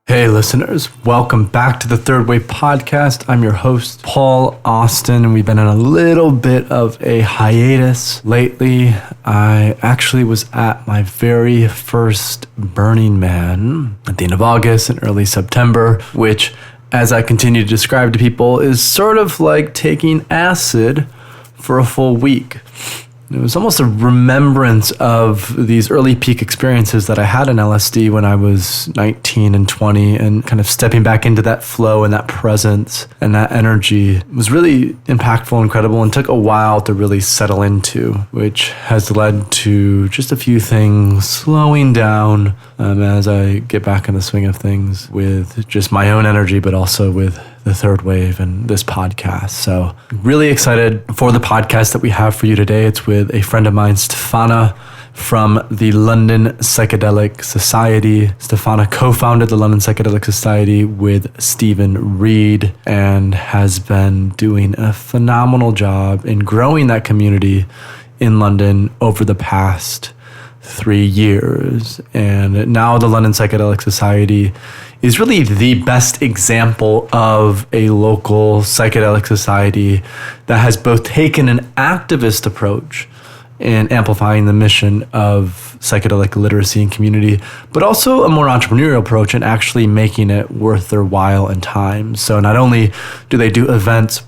Hey listeners, welcome back to the Third Wave Podcast. I'm your host, Paul Austin, and we've been on a little bit of a hiatus lately. I actually was at my very first Burning Man at the end of August and early September, which, as I continue to describe to people, is sort of like taking acid for a full week. It was almost a remembrance of these early peak experiences that I had in LSD when I was 19 and 20, and kind of stepping back into that flow and that presence and that energy was really impactful, incredible, and took a while to really settle into, which has led to just a few things slowing down as I get back in the swing of things with just my own energy, but also with the Third Wave and this podcast. So really excited for the podcast that we have for you today. It's with a friend of mine, Stefana, from the London Psychedelic Society. Stefana co-founded the London Psychedelic Society with Stephen Reed and has been doing a phenomenal job in growing that community in London over the past 3 years. And now the London Psychedelic Society is really the best example of a local psychedelic society that has both taken an activist approach in amplifying the mission of psychedelic literacy and community, but also a more entrepreneurial approach in actually making it worth their while and time. So not only do they do events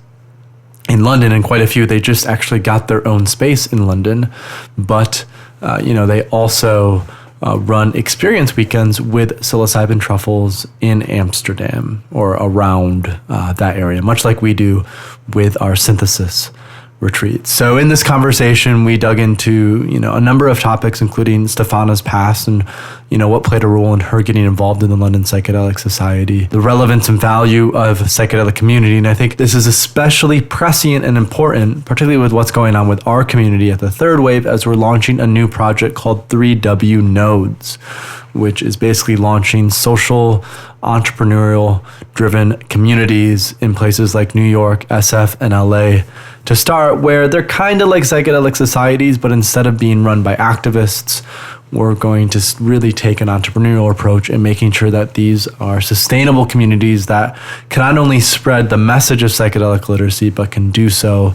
in London, and quite a few, they just actually got their own space in London, but they also run experience weekends with psilocybin truffles in Amsterdam or around that area, much like we do with our synthesis retreats. So in this conversation, we dug into, a number of topics, including Stefana's past and, what played a role in her getting involved in the London Psychedelic Society, the relevance and value of psychedelic community. And I think this is especially prescient and important, particularly with what's going on with our community at the Third Wave, as we're launching a new project called 3W Nodes, which is basically launching social, entrepreneurial driven communities in places like New York, SF, and LA to start, where they're kind of like psychedelic societies, but instead of being run by activists, we're going to really take an entrepreneurial approach in making sure that these are sustainable communities that can not only spread the message of psychedelic literacy, but can do so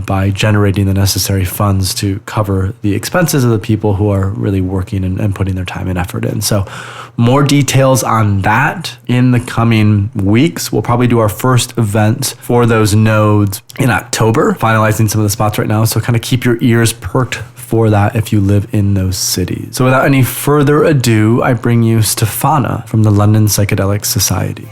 by generating the necessary funds to cover the expenses of the people who are really working and putting their time and effort in. So more details on that in the coming weeks. We'll probably do our first event for those nodes in October, finalizing some of the spots right now. So kind of keep your ears perked for that if you live in those cities. So without any further ado, I bring you Stefana from the London Psychedelic Society.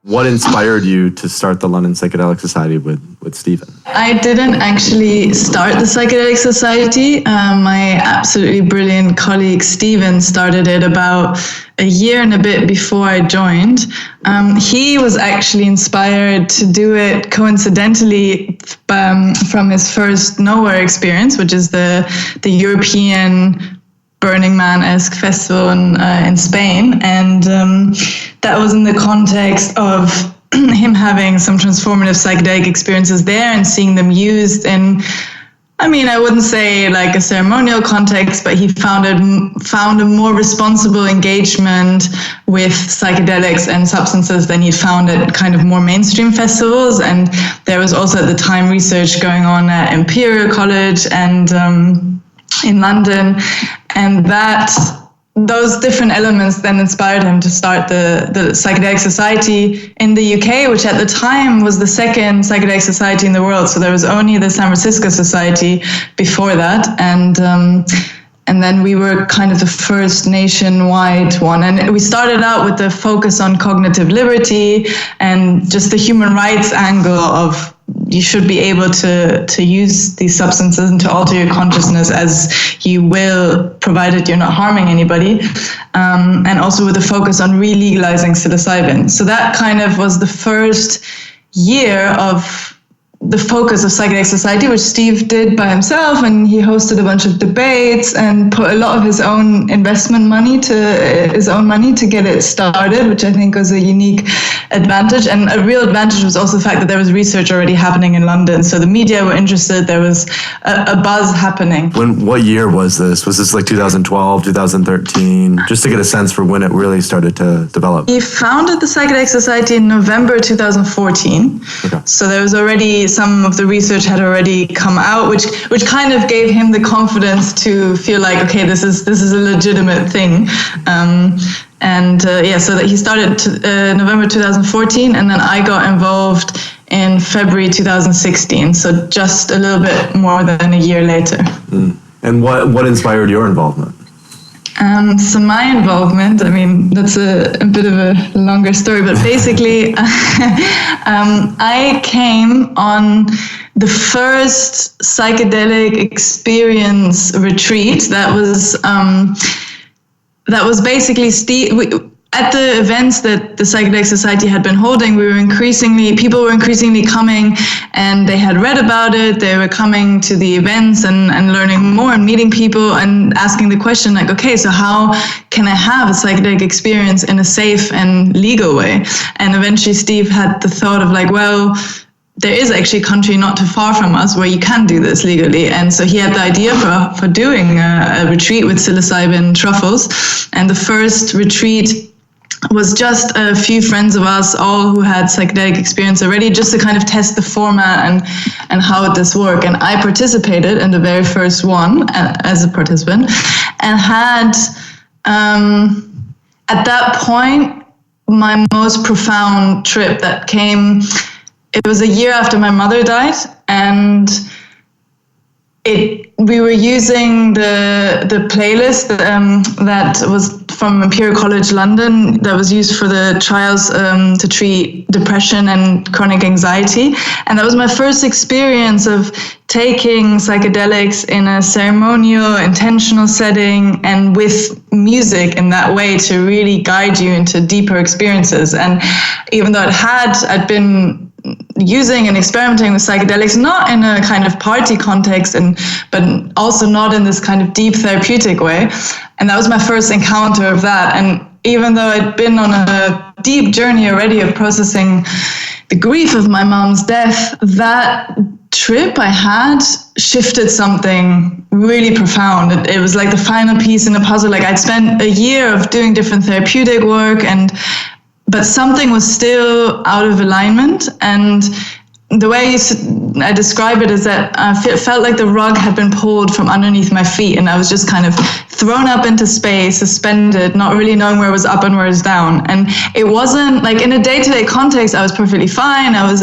What inspired you to start the London Psychedelic Society with Stephen? I didn't actually start the Psychedelic Society. My absolutely brilliant colleague Stephen started it about a year and a bit before I joined. He was actually inspired to do it coincidentally from his first Nowhere experience, which is the European Burning Man-esque festival in Spain, and that was in the context of him having some transformative psychedelic experiences there and seeing them used in, I wouldn't say like a ceremonial context, but he found a more responsible engagement with psychedelics and substances than he'd found at kind of more mainstream festivals. And there was also at the time research going on at Imperial College and in London, and those different elements then inspired him to start the Psychedelic Society in the UK, which at the time was the second psychedelic society in the world. So there was only the San Francisco Society before that, and then we were kind of the first nationwide one. And we started out with the focus on cognitive liberty and just the human rights angle of you should be able to use these substances and to alter your consciousness as you will, provided you're not harming anybody. And also with a focus on re-legalizing psilocybin. So that kind of was the first year of the focus of Psychedelic Society, which Steve did by himself, and he hosted a bunch of debates and put a lot of his own investment money to get it started, which I think was a unique advantage. And a real advantage was also the fact that there was research already happening in London. So the media were interested. There was a buzz happening. What year was this? Was this like 2012, 2013? Just to get a sense for when it really started to develop. He founded the Psychedelic Society in November 2014. Okay. So there was already some of the research had already come out, which kind of gave him the confidence to feel like, okay, this is a legitimate thing. So that he started November 2014, and then I got involved in February 2016. So just a little bit more than a year later. Mm. And what inspired your involvement? So my involvement, I mean, that's a bit of a longer story, but basically I came on the first psychedelic experience retreat that was basically at the events that the Psychedelic Society had been holding. People were increasingly coming, and they had read about it. They were coming to the events and learning more and meeting people and asking the question like, okay, so how can I have a psychedelic experience in a safe and legal way? And eventually Steve had the thought of like, well, there is actually a country not too far from us where you can do this legally. And so he had the idea for doing a retreat with psilocybin truffles. And the first retreat was just a few friends of us, all who had psychedelic experience already, just to kind of test the format and how would this work. And I participated in the very first one as a participant, and had, at that point, my most profound trip that came. It was a year after my mother died, and we were using the playlist that was from Imperial College London, that was used for the trials to treat depression and chronic anxiety. And that was my first experience of taking psychedelics in a ceremonial, intentional setting, and with music in that way to really guide you into deeper experiences. And even though I'd been using and experimenting with psychedelics, not in a kind of party context, but also not in this kind of deep therapeutic way. And that was my first encounter of that. And even though I'd been on a deep journey already of processing the grief of my mom's death, that trip I had shifted something really profound. It was like the final piece in a puzzle. Like I'd spent a year of doing different therapeutic work, but something was still out of alignment. And the way I describe it is that I felt like the rug had been pulled from underneath my feet, and I was just kind of thrown up into space, suspended, not really knowing where was up and where was down. And it wasn't like in a day-to-day context, I was perfectly fine. I was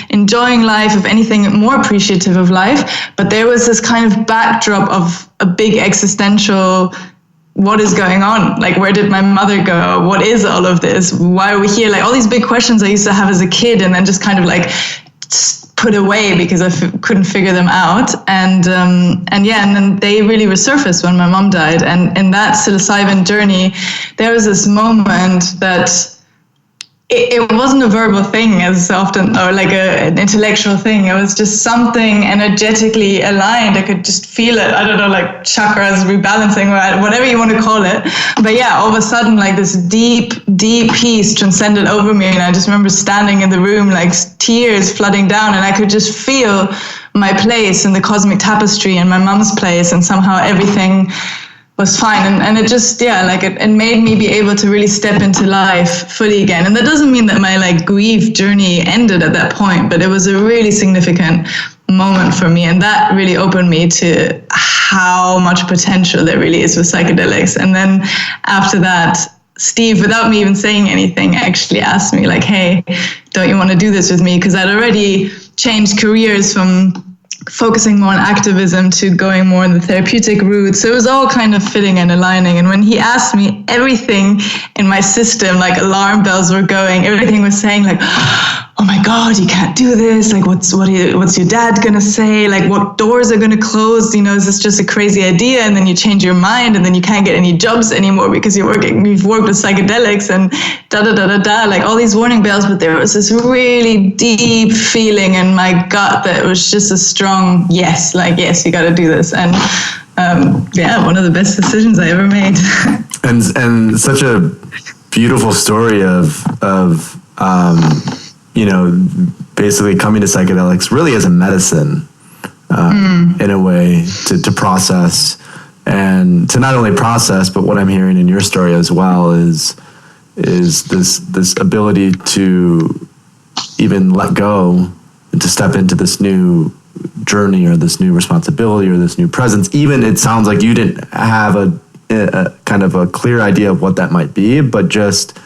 enjoying life, if anything, more appreciative of life. But there was this kind of backdrop of a big existential, what is going on? Like, where did my mother go? What is all of this? Why are we here? Like all these big questions I used to have as a kid, and then just kind of like put away because I couldn't figure them out. And then they really resurfaced when my mom died. And in that psilocybin journey, there was this moment that it wasn't a verbal thing as often, or like an intellectual thing. It was just something energetically aligned. I could just feel it. I don't know, like chakras rebalancing, or whatever you want to call it. But yeah, all of a sudden, like this deep, deep peace transcended over me. And I just remember standing in the room, like tears flooding down, and I could just feel my place in the cosmic tapestry and my mom's place, and somehow everything was fine. And it just, it made me be able to really step into life fully again. And that doesn't mean that my like grief journey ended at that point, but it was a really significant moment for me. And that really opened me to how much potential there really is with psychedelics. And then after that, Steve, without me even saying anything, actually asked me like, hey, don't you want to do this with me? Because I'd already changed careers from focusing more on activism to going more in the therapeutic route. So it was all kind of fitting and aligning. And when he asked me, everything in my system, like alarm bells were going, everything was saying like, oh my God, you can't do this. Like, what's your dad gonna say? Like, what doors are gonna close? You know, is this just a crazy idea? And then you change your mind, and then you can't get any jobs anymore because you've worked with psychedelics and like all these warning bells. But there was this really deep feeling in my gut that it was just a strong yes, like, yes, you got to do this. And one of the best decisions I ever made. and such a beautiful story of basically coming to psychedelics really as a medicine, in a way to process, and to not only process, but what I'm hearing in your story as well is this ability to even let go and to step into this new journey or this new responsibility or this new presence. Even it sounds like you didn't have a kind of a clear idea of what that might be, but just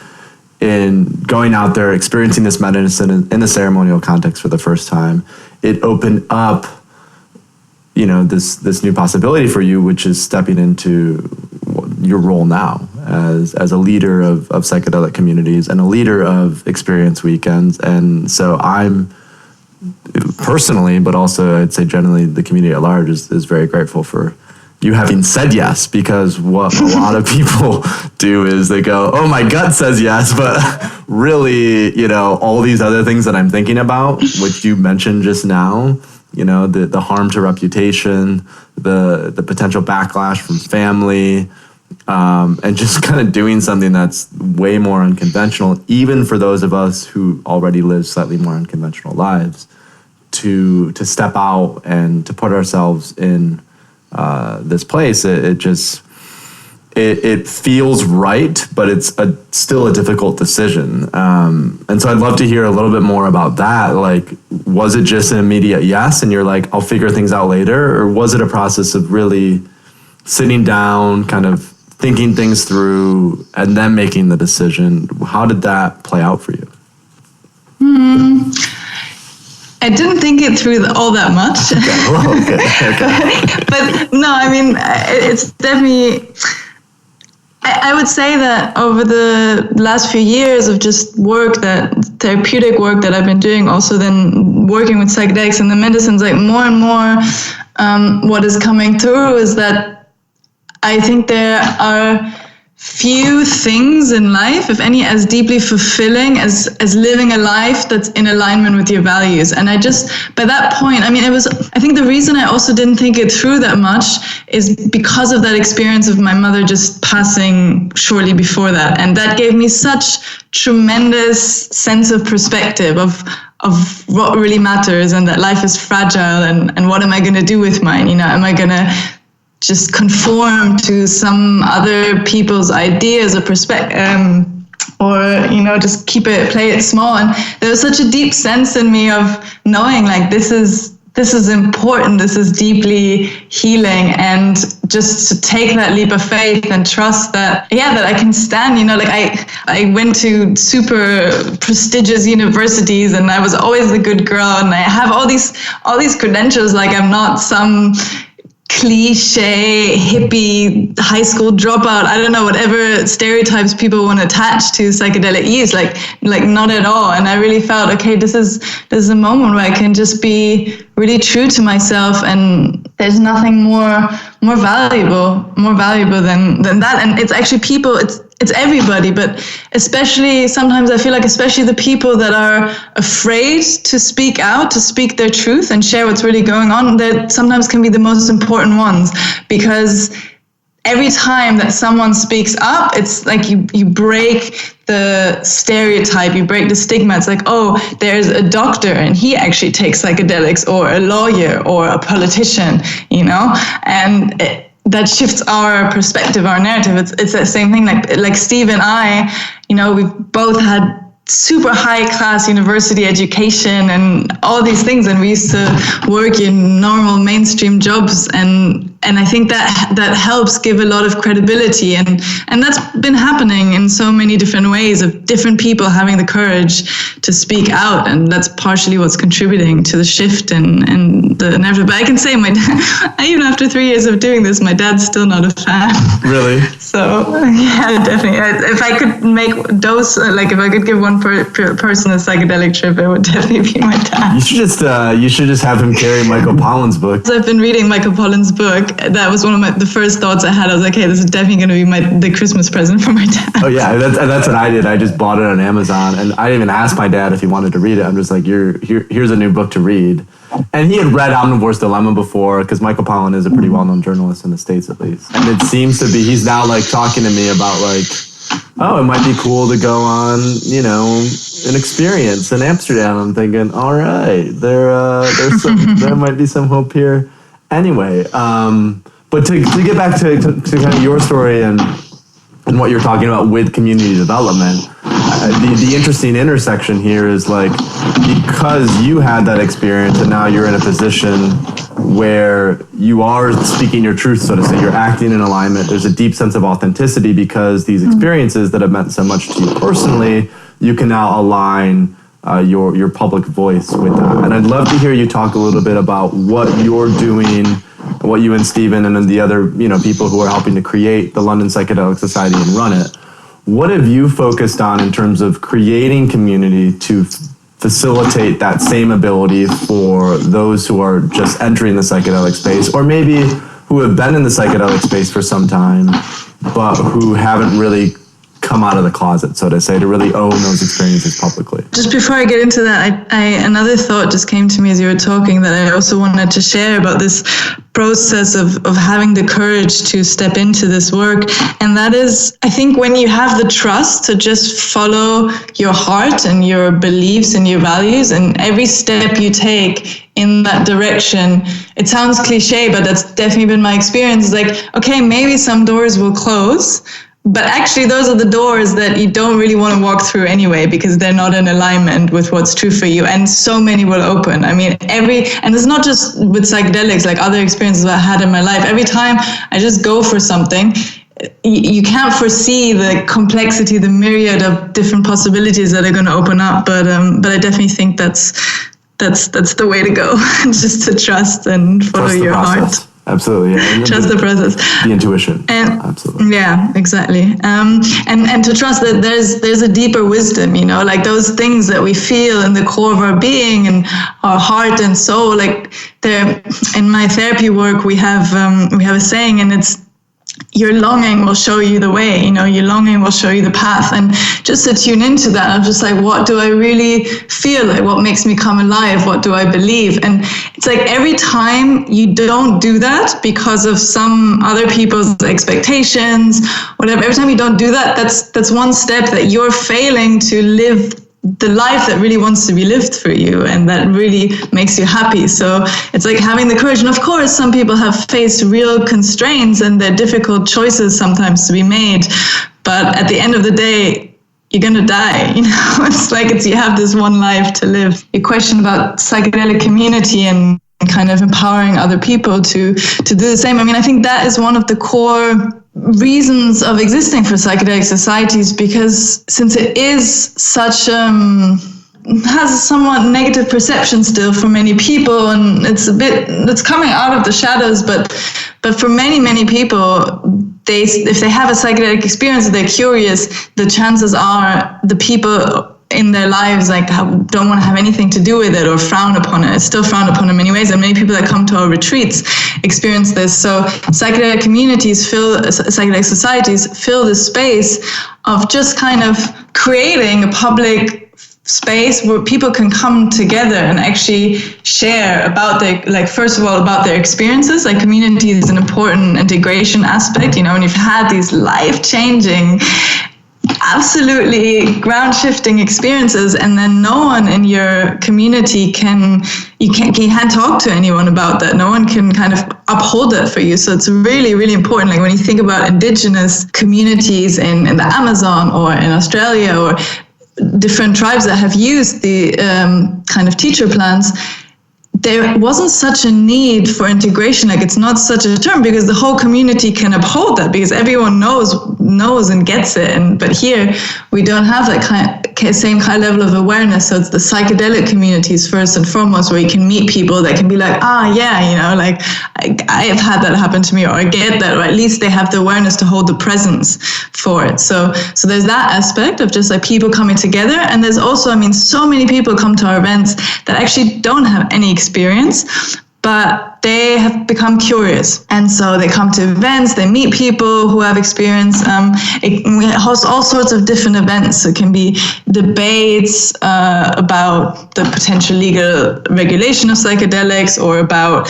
in going out there, experiencing this medicine in the ceremonial context for the first time, it opened up, this new possibility for you, which is stepping into your role now as a leader of psychedelic communities and a leader of experience weekends. And so I'm personally, but also I'd say generally the community at large is very grateful for you having said yes, because what a lot of people do is they go, oh, my gut says yes, but really, all these other things that I'm thinking about, which you mentioned just now, the harm to reputation, the potential backlash from family, and just kind of doing something that's way more unconventional, even for those of us who already live slightly more unconventional lives, to step out and to put ourselves in this place. It feels right, but it's still a difficult decision. And so I'd love to hear a little bit more about that. Like, was it just an immediate yes, and you're like, I'll figure things out later? Or was it a process of really sitting down, kind of thinking things through, and then making the decision? How did that play out for you? I didn't think it through all that much. Okay. But no, I mean, it's definitely, I would say that over the last few years of just therapeutic work that I've been doing, also then working with psychedelics and the medicines, like more and more, what is coming through is that I think there are few things in life, if any, as deeply fulfilling as living a life that's in alignment with your values. And I just, by that point, I think the reason I also didn't think it through that much is because of that experience of my mother just passing shortly before that. And that gave me such tremendous sense of perspective of what really matters, and that life is fragile, and what am I going to do with mine? Am I going to just conform to some other people's ideas or perspective, or just play it small? And there was such a deep sense in me of knowing, like, this is important, this is deeply healing, and just to take that leap of faith and trust that I can stand. I went to super prestigious universities, and I was always the good girl, and I have all these credentials. Like, I'm not some cliche hippie high school dropout, I don't know, whatever stereotypes people want to attach to psychedelic use, like not at all. And I really felt, okay, this is a moment where I can just be really true to myself, and there's nothing more valuable than that. And it's actually people, it's everybody, but especially sometimes I feel like especially the people that are afraid to speak out, to speak their truth and share what's really going on, that sometimes can be the most important ones, because every time that someone speaks up, it's like you break the stereotype, you break the stigma. It's like, oh, there's a doctor and he actually takes psychedelics, or a lawyer, or a politician, and that shifts our perspective, our narrative. It's that same thing. Like Steve and I, we've both had super high class university education and all these things, and we used to work in normal mainstream jobs, and And I think that helps give a lot of credibility, and that's been happening in so many different ways of different people having the courage to speak out, and that's partially what's contributing to the shift and the narrative. But I can say even after 3 years of doing this, my dad's still not a fan. Really? So yeah, definitely. If I could make if I could give one person a psychedelic trip, it would definitely be my dad. You should just have him carry Michael Pollan's book. So I've been reading Michael Pollan's book. That was one of the first thoughts I had. I was like, hey, this is definitely going to be the Christmas present for my dad. Oh yeah, that's what I did. I just bought it on Amazon, and I didn't even ask my dad if he wanted to read it. I'm just like, here's a new book to read. And he had read Omnivore's Dilemma before, because Michael Pollan is a pretty well-known journalist in the States, at least. And it seems to be, he's now like talking to me about like, oh, it might be cool to go on, an experience in Amsterdam. I'm thinking, all right, there might be some hope here. Anyway, but to get back to kind of your story and what you're talking about with community development, the interesting intersection here is like, because you had that experience and now you're in a position where you are speaking your truth, so to say, you're acting in alignment. There's a deep sense of authenticity because these experiences that have meant so much to you personally, you can now align your public voice with that. And I'd love to hear you talk a little bit about what you're doing, what you and Stephen and then the other people who are helping to create the London Psychedelic Society and run it. What have you focused on in terms of creating community to facilitate that same ability for those who are just entering the psychedelic space, or maybe who have been in the psychedelic space for some time, but who haven't really come out of the closet, so to say, to really own those experiences publicly? Just before I get into that, another thought just came to me as you were talking that I also wanted to share about this process of having the courage to step into this work. And that is, I think when you have the trust to just follow your heart and your beliefs and your values, and every step you take in that direction, it sounds cliche, but that's definitely been my experience. It's like, okay, maybe some doors will close, but actually, those are the doors that you don't really want to walk through anyway, because they're not in alignment with what's true for you. And so many will open. I mean, and it's not just with psychedelics, like other experiences I had in my life. Every time I just go for something, you can't foresee the complexity, the myriad of different possibilities that are going to open up. But I definitely think that's the way to go, just to trust and follow your heart. Absolutely. Yeah. Trust the process. The intuition. Absolutely. Yeah, exactly. And to trust that there's a deeper wisdom, like those things that we feel in the core of our being and our heart and soul. Like in my therapy work, we have a saying, and it's, your longing will show you the way, your longing will show you the path. And just to tune into that, I'm just like, what do I really feel like? What makes me come alive? What do I believe? And it's like every time you don't do that because of some other people's expectations, whatever, every time you don't do that, that's one step that you're failing to live the life that really wants to be lived for you and that really makes you happy. So it's like having the courage. And of course, some people have faced real constraints and they're difficult choices sometimes to be made. But at the end of the day, you're going to die. It's like you have this one life to live. Your question about psychedelic community and kind of empowering other people to do the same. I mean, I think that is one of the core reasons of existing for psychedelic societies, because since it is such has a somewhat negative perception still for many people, and it's coming out of the shadows, but for many people, if they have a psychedelic experience, they're curious, the chances are the people in their lives don't want to have anything to do with it or frown upon it. It's still frowned upon in many ways, and many people that come to our retreats experience this. So psychedelic communities psychedelic societies fill the space of just kind of creating a public space where people can come together and actually share about first of all, about their experiences. Like, community is an important integration aspect, when you've had these life-changing, absolutely ground-shifting experiences, and then no one in your community can't talk to anyone about that. No one can kind of uphold that for you. So it's really, really important. Like, when you think about indigenous communities in the Amazon or in Australia or different tribes that have used the kind of teacher plants, there wasn't such a need for integration. Like, it's not such a term because the whole community can uphold that because everyone knows and gets it. But here we don't have that same high level of awareness. So it's the psychedelic communities first and foremost, where you can meet people that can be like, like I have had that happen to me, or I get that, or at least they have the awareness to hold the presence for it. So there's that aspect of just like people coming together. And there's also, so many people come to our events that actually don't have any experience, but they have become curious. And so they come to events, they meet people who have experience. We host all sorts of different events. It can be debates about the potential legal regulation of psychedelics, or about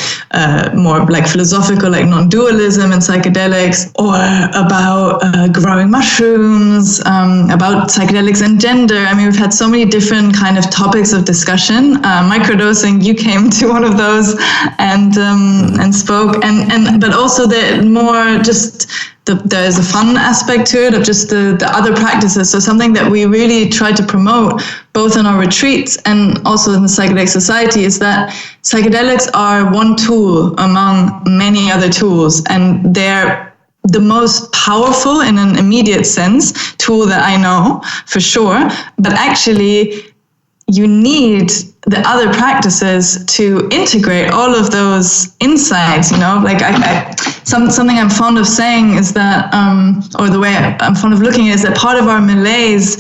more like philosophical, like non-dualism in psychedelics, or about growing mushrooms, about psychedelics and gender. We've had so many different kind of topics of discussion. Microdosing, you came to one of those and spoke, but also there's a fun aspect to it of just the other practices. So something that we really try to promote both in our retreats and also in the Psychedelic Society is that psychedelics are one tool among many other tools, and they're the most powerful in an immediate sense tool that I know for sure, but actually you need the other practices to integrate all of those insights, something I'm fond of saying is that, or the way I'm fond of looking at it, is that part of our malaise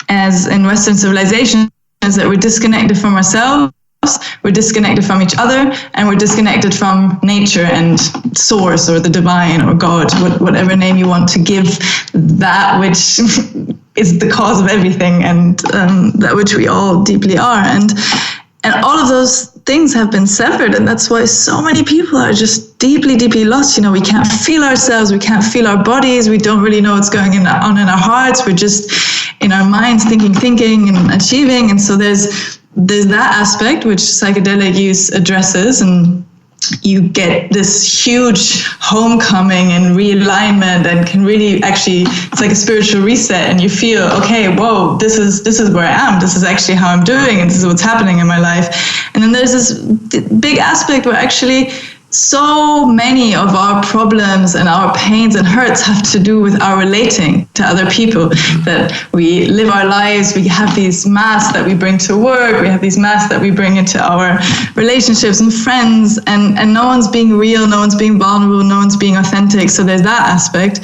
as in Western civilization is that we're disconnected from ourselves, we're disconnected from each other, and we're disconnected from nature and source, or the divine, or God, whatever name you want to give that which is the cause of everything, and that which we all deeply are. And all of those things have been severed, and that's why so many people are just deeply, deeply lost. We can't feel ourselves, we can't feel our bodies, we don't really know what's going on in our hearts. We're just in our minds thinking and achieving. And so there's that aspect which psychedelic use addresses, and you get this huge homecoming and realignment, and can really actually, it's like a spiritual reset, and you feel, okay, whoa, this is where I am, this is actually how I'm doing, and this is what's happening in my life. And then there's this big aspect where actually so many of our problems and our pains and hurts have to do with our relating to other people, that we live our lives, we have these masks that we bring to work, we have these masks that we bring into our relationships and friends, and no one's being real, no one's being vulnerable, no one's being authentic. So there's that aspect.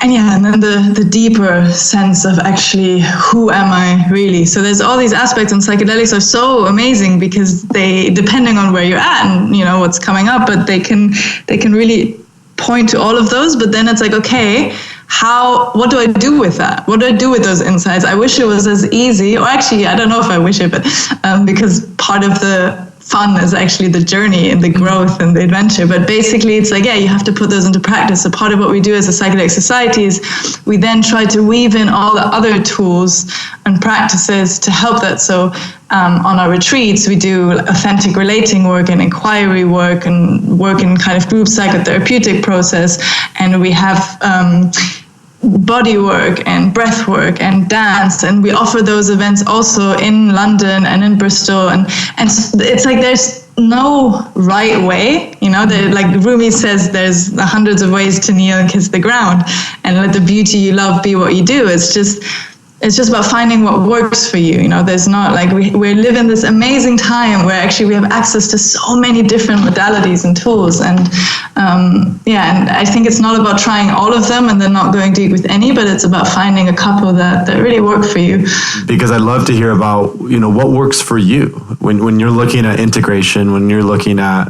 And then the deeper sense of actually, who am I really? So there's all these aspects, and psychedelics are so amazing because they, depending on where you're at and what's coming up, but they can really point to all of those. But then it's like, okay, what do I do with that? What do I do with those insights? I wish it was as easy, or actually, I don't know if I wish it, but because part of the fun is actually the journey and the growth and the adventure. But basically it's like, you have to put those into practice. So part of what we do as a psychedelic society is we then try to weave in all the other tools and practices to help that. So on our retreats, we do authentic relating work and inquiry work and work in kind of group psychotherapeutic process. And we have body work and breath work and dance, and we offer those events also in London and in Bristol, and it's like there's no right way, like Rumi says, there's hundreds of ways to kneel and kiss the ground and let the beauty you love be what you do. It's just about finding what works for you. There's not like we're living this amazing time where actually we have access to so many different modalities and tools. And and I think it's not about trying all of them and then not going deep with any, but it's about finding a couple that really work for you. Because I'd love to hear about, what works for you when you're looking at integration, when you're looking at,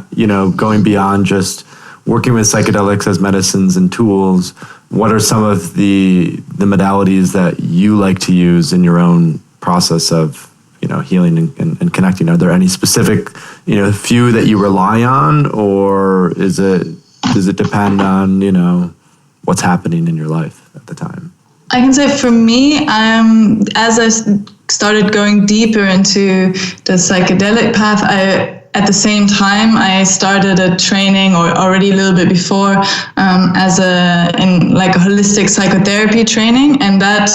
going beyond just working with psychedelics as medicines and tools. What are some of the modalities that you like to use in your own process of, healing and connecting? Are there any specific, few that you rely on, or does it depend on, what's happening in your life at the time? I can say for me, as I started going deeper into the psychedelic path, at the same time, I started a training, or already a little bit before, in a holistic psychotherapy training, and that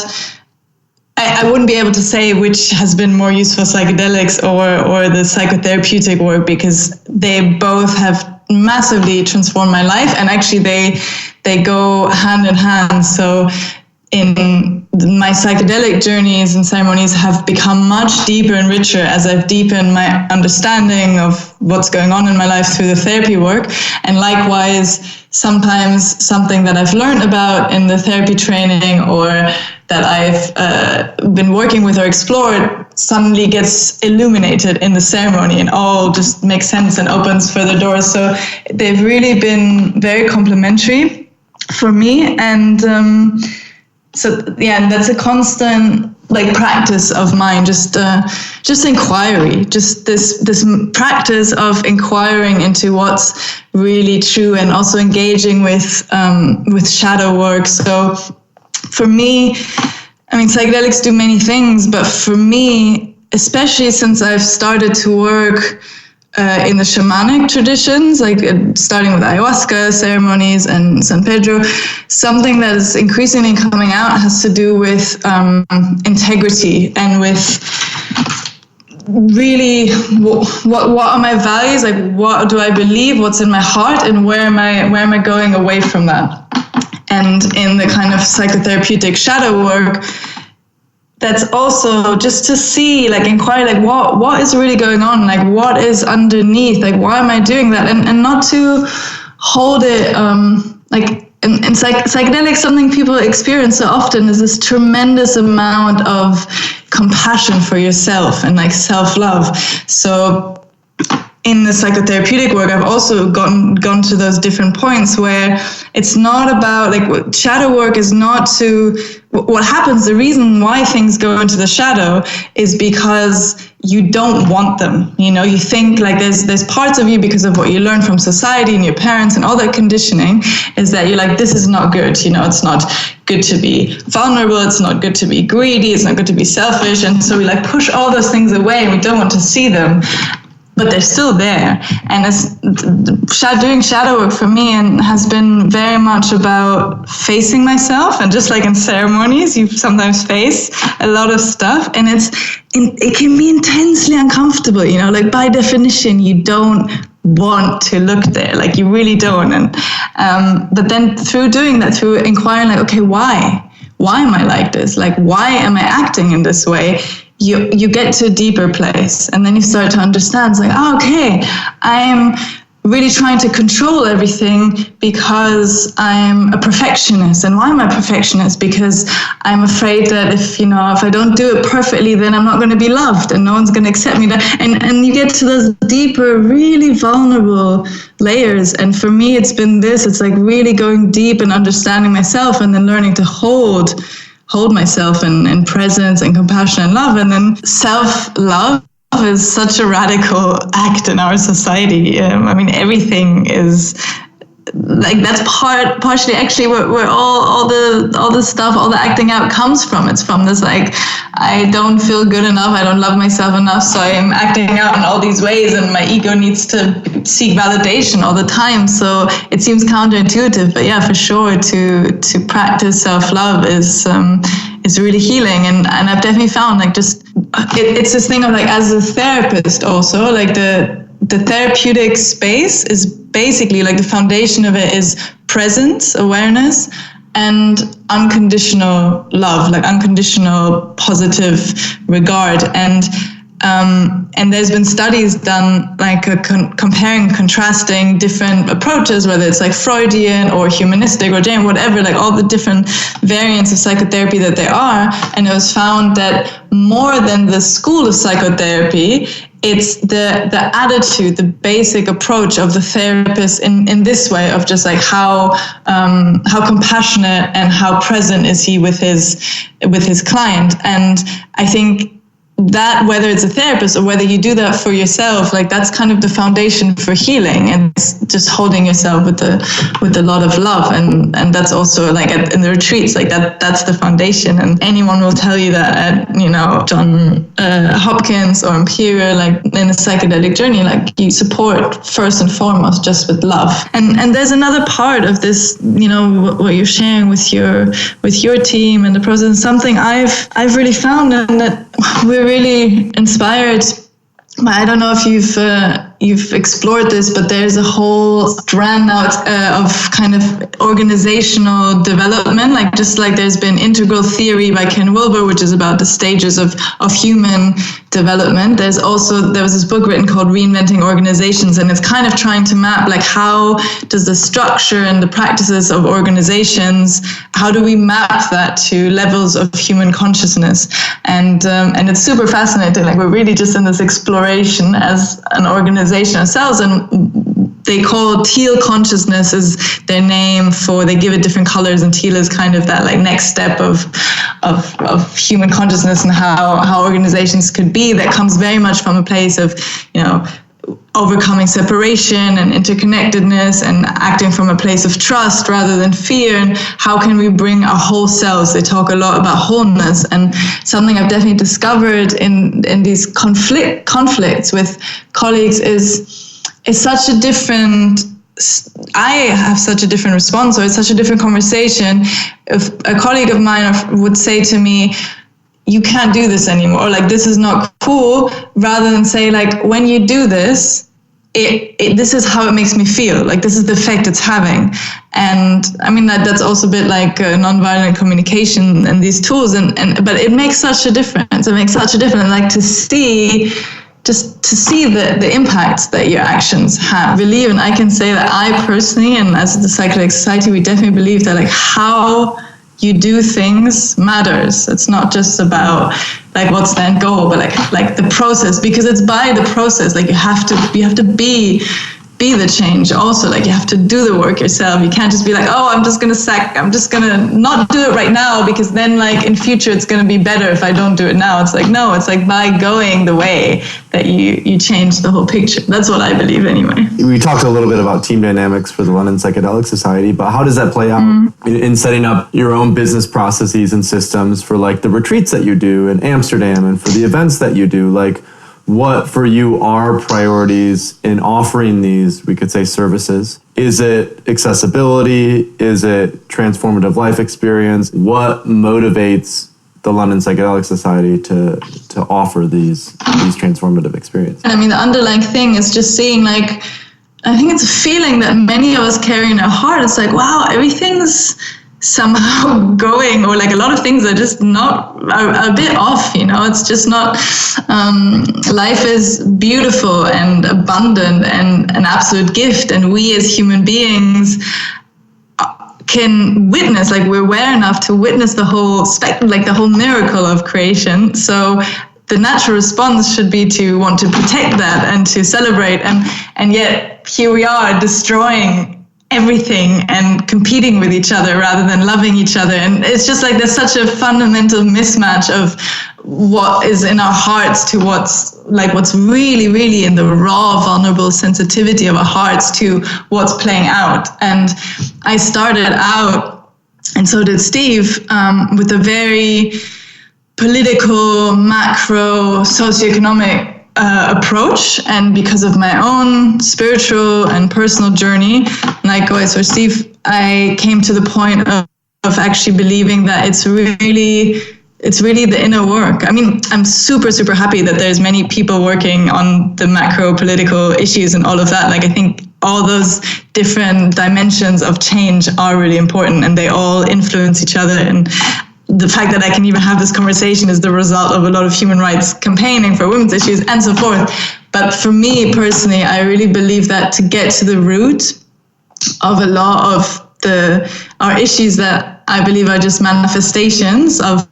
I wouldn't be able to say which has been more useful, psychedelics or the psychotherapeutic work, because they both have massively transformed my life, and actually they go hand in hand. So in my psychedelic journeys and ceremonies have become much deeper and richer as I've deepened my understanding of what's going on in my life through the therapy work. And likewise, sometimes something that I've learned about in the therapy training or that I've been working with or explored suddenly gets illuminated in the ceremony and all just makes sense and opens further doors. So they've really been very complementary for me. And so yeah, that's a constant practice of mine, just inquiry, just this practice of inquiring into what's really true, and also engaging with shadow work. So for me, I mean, psychedelics do many things, but for me, especially since I've started to work in the shamanic traditions, starting with ayahuasca ceremonies and San Pedro, something that is increasingly coming out has to do with integrity and with really what are my values, what do I believe, what's in my heart, and where am I going away from that. And in the kind of psychotherapeutic shadow work, that's also just to see, inquire, what is really going on, what is underneath, why am I doing that, and not to hold it, in psychedelics, something people experience so often is this tremendous amount of compassion for yourself and self-love. So in the psychotherapeutic work, I've also gone to those different points where it's not about, shadow work is not to, what happens, the reason why things go into the shadow is because you don't want them. You think there's parts of you, because of what you learn from society and your parents and all that conditioning, is that you're this is not good. It's not good to be vulnerable. It's not good to be greedy. It's not good to be selfish. And so we push all those things away and we don't want to see them. But they're still there. And doing shadow work for me and has been very much about facing myself. And just like in ceremonies, you sometimes face a lot of stuff, and it can be intensely uncomfortable. By definition, you don't want to look there, you really don't. And but then through doing that, through inquiring, okay, why am I like this? Why am I acting in this way? You get to a deeper place, and then you start to understand, okay, I'm really trying to control everything because I'm a perfectionist. And why am I a perfectionist? Because I'm afraid that if I don't do it perfectly, then I'm not going to be loved and no one's going to accept me. And you get to those deeper, really vulnerable layers. And for me, it's been this, it's really going deep and understanding myself, and then learning to hold myself in presence and compassion and love. And then self-love is such a radical act in our society. Everything is that's partially actually where all the stuff, all the acting out comes from. It's from this I don't feel good enough, I don't love myself enough, so I'm acting out in all these ways, and my ego needs to seek validation all the time. So it seems counterintuitive, but yeah, for sure, to practice self-love is really healing. And I've definitely found it's this thing of as a therapist also, the therapeutic space is basically the foundation of it is presence, awareness, and unconditional love, unconditional positive regard. And there's been studies done comparing, contrasting different approaches, whether it's Freudian or humanistic or Jain, whatever, all the different variants of psychotherapy that there are. And it was found that more than the school of psychotherapy, it's the attitude, the basic approach of the therapist in this way of just how compassionate and how present is he with his client. And I think that, whether it's a therapist or whether you do that for yourself, like that's kind of the foundation for healing. And it's just holding yourself with a lot of love, and that's also like in the retreats, like that's the foundation. And anyone will tell you that at, you know, John Hopkins or Imperial, like in a psychedelic journey, like you support first and foremost just with love. And there's another part of this, you know, what you're sharing with your team and the process, something I've really found, and that we're really inspired by. I don't know if you've explored this, but there's a whole strand now of kind of organizational development, like just like there's been integral theory by Ken Wilber, which is about the stages of human development. There was this book written called Reinventing Organizations, and it's kind of trying to map like how does the structure and the practices of organizations, how do we map that to levels of human consciousness? And it's super fascinating. Like we're really just in this exploration as an organization ourselves, and they call teal consciousness is their name for, they give it different colors, and teal is kind of that like next step of human consciousness and how organizations could be, that comes very much from a place of, you know, overcoming separation and interconnectedness and acting from a place of trust rather than fear. And how can we bring our whole selves? They talk a lot about wholeness, and something I've definitely discovered in these conflicts with colleagues is such a different, I have such a different response, or it's such a different conversation. If a colleague of mine would say to me, you can't do this anymore, or like, this is not cool, rather than say like, when you do this, this is how it makes me feel, like this is the effect it's having. And I mean, that's also a bit like nonviolent communication and these tools, but it makes such a difference. It makes such a difference, like to see the impacts that your actions have. Believe, and I can say that I personally, and as the Psychedelic Society, we definitely believe that like how you do things matters. It's not just about like what's the end goal, but like the process, because it's by the process. Like you have to be the change also. Like you have to do the work yourself. You can't just be like, oh, I'm just gonna not do it right now, because then like in future it's gonna be better if I don't do it now. It's like, no, it's like by going the way that you change the whole picture. That's what I believe anyway. We talked a little bit about team dynamics for the London Psychedelic Society, but how does that play out in setting up your own business processes and systems for like the retreats that you do in Amsterdam and for the events that you do? Like, what for you are priorities in offering these, we could say, services? Is it accessibility? Is it transformative life experience? What motivates the London Psychedelic Society to offer these transformative experiences? I mean, the underlying thing is just seeing, like, I think it's a feeling that many of us carry in our heart. It's like, wow, everything's somehow going, or like a lot of things are just are a bit off, you know. It's just not, life is beautiful and abundant and an absolute gift, and we as human beings can witness, like we're aware enough to witness the whole spectrum, like the whole miracle of creation. So the natural response should be to want to protect that and to celebrate, and yet here we are destroying everything and competing with each other rather than loving each other. And it's just like there's such a fundamental mismatch of what is in our hearts to what's really, really in the raw, vulnerable sensitivity of our hearts to what's playing out. And I started out, and so did Steve, with a very political, macro, socioeconomic approach. And because of my own spiritual and personal journey, likewise for Steve, I came to the point of actually believing that it's really the inner work. I mean, I'm super, super happy that there's many people working on the macro political issues and all of that. Like, I think all those different dimensions of change are really important, and they all influence each other. And the fact that I can even have this conversation is the result of a lot of human rights campaigning for women's issues and so forth. But for me personally, I really believe that to get to the root of a lot of our issues that I believe are just manifestations of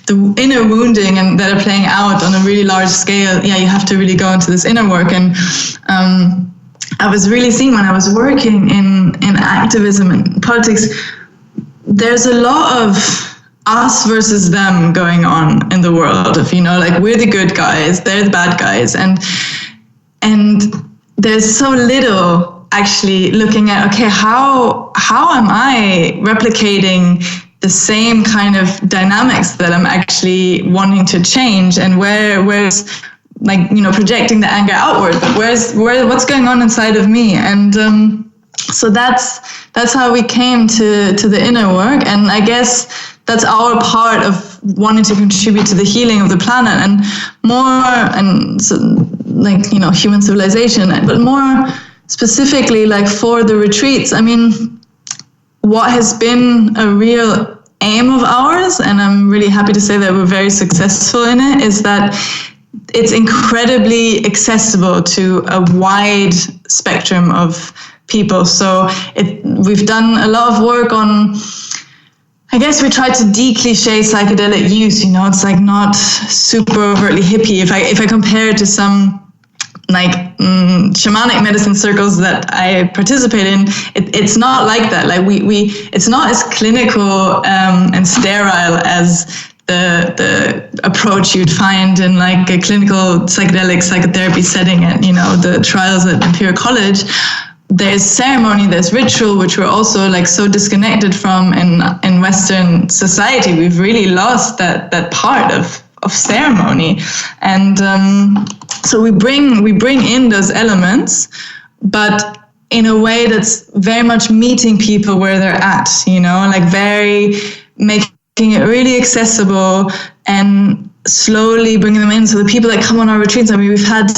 the inner wounding and that are playing out on a really large scale, you have to really go into this inner work. And I was really seeing when I was working in activism and politics, there's a lot of us versus them going on in the world of, like we're the good guys, they're the bad guys. And there's so little actually looking at, okay, how am I replicating the same kind of dynamics that I'm actually wanting to change, and where's like, projecting the anger outward, but what's going on inside of me? And so that's how we came to the inner work. And I guess that's our part of wanting to contribute to the healing of the planet, and more, and so, like, human civilization, but more specifically, like for the retreats. I mean, what has been a real aim of ours, and I'm really happy to say that we're very successful in it, is that it's incredibly accessible to a wide spectrum of people. So we've done a lot of work on, I guess we try to de-cliche psychedelic use. It's like not super overtly hippie. If I compare it to some like shamanic medicine circles that I participate in, it's not like that. Like it's not as clinical and sterile as the approach you'd find in like a clinical psychedelic psychotherapy setting at the trials at Imperial College. There's ceremony, there's ritual, which we're also like so disconnected from in Western society. We've really lost that part of ceremony, and so we bring in those elements, but in a way that's very much meeting people where they're at, like very making it really accessible and slowly bringing them in. So the people that come on our retreats, I mean, we've had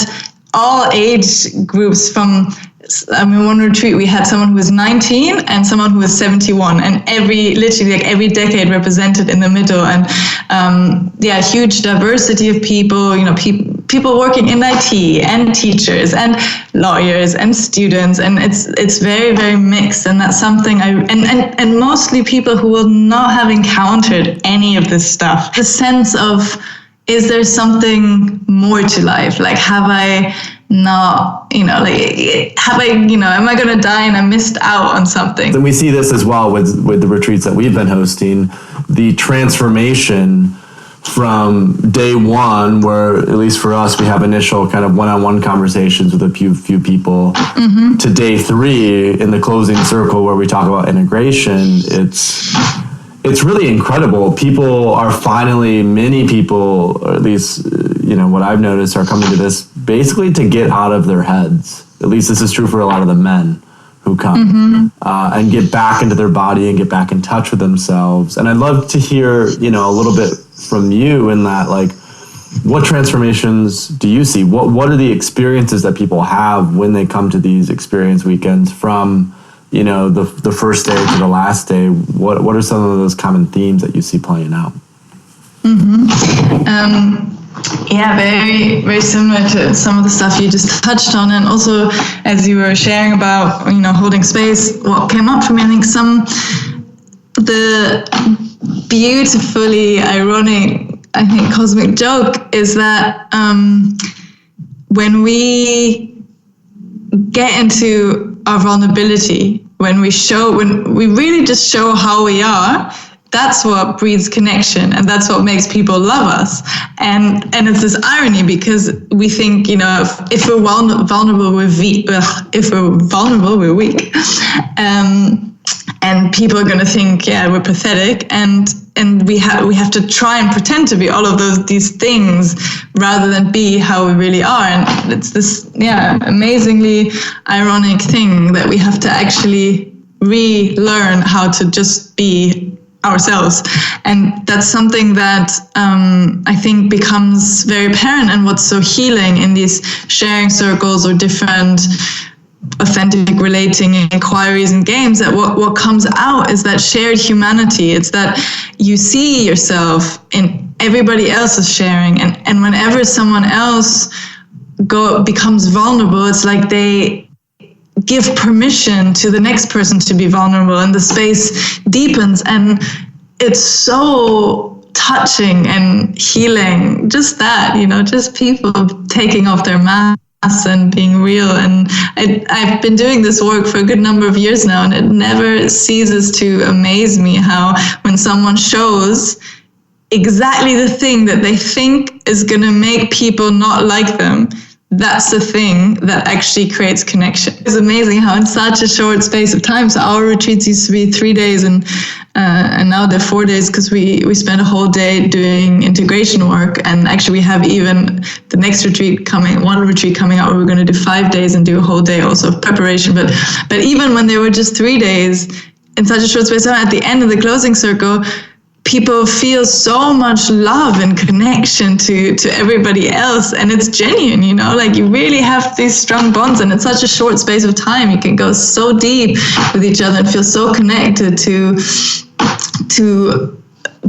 all age groups from, one retreat we had someone who was 19 and someone who was 71, and every decade represented in the middle. And huge diversity of people, people working in IT, and teachers and lawyers and students, and it's very, very mixed. And that's something and mostly people who will not have encountered any of this stuff. The sense of, is there something more to life? Like, have I not, am I going to die and I missed out on something? And we see this as well with the retreats that we've been hosting, the transformation from day one, where at least for us, we have initial kind of one-on-one conversations with a few people, to day 3 in the closing circle where we talk about integration. It's really incredible. People are finally, many people, or at least, what I've noticed, are coming to this basically to get out of their heads. At least this is true for a lot of the men who come, and get back into their body and get back in touch with themselves. And I'd love to hear, a little bit from you in that, like, what transformations do you see? What are the experiences that people have when they come to these experience weekends, from the first day to the last day? What are some of those common themes that you see playing out? Very, very similar to some of the stuff you just touched on. And also, as you were sharing about, holding space, what came up for me, I think the beautifully ironic, cosmic joke is that when we get into our vulnerability, when we really just show how we are, that's what breeds connection, and that's what makes people love us. And it's this irony, because we think, if we're vulnerable, we're weak. If we're vulnerable, we're weak. And people are going to think, we're pathetic, and we have to try and pretend to be all of these things rather than be how we really are. And it's this amazingly ironic thing that we have to actually relearn how to just be ourselves. And that's something that I think becomes very apparent, and what's so healing in these sharing circles or different authentic relating inquiries and games, that what comes out is that shared humanity. It's that you see yourself in everybody else's sharing, and whenever someone else becomes vulnerable, it's like they give permission to the next person to be vulnerable, and the space deepens, and it's so touching and healing. Just that, just people taking off their masks and being real. And I've been doing this work for a good number of years now, and it never ceases to amaze me how when someone shows exactly the thing that they think is going to make people not like them, that's the thing that actually creates connection. It's amazing how in such a short space of time, so our retreats used to be 3 days and now they're 4 days because we spend a whole day doing integration work. And actually we have even the next retreat coming out where we're going to do 5 days and do a whole day also of preparation. But even when they were just 3 days in such a short space of time, at the end of the closing circle, people feel so much love and connection to everybody else, and it's genuine, you know, like you really have these strong bonds, and in such a short space of time you can go so deep with each other and feel so connected to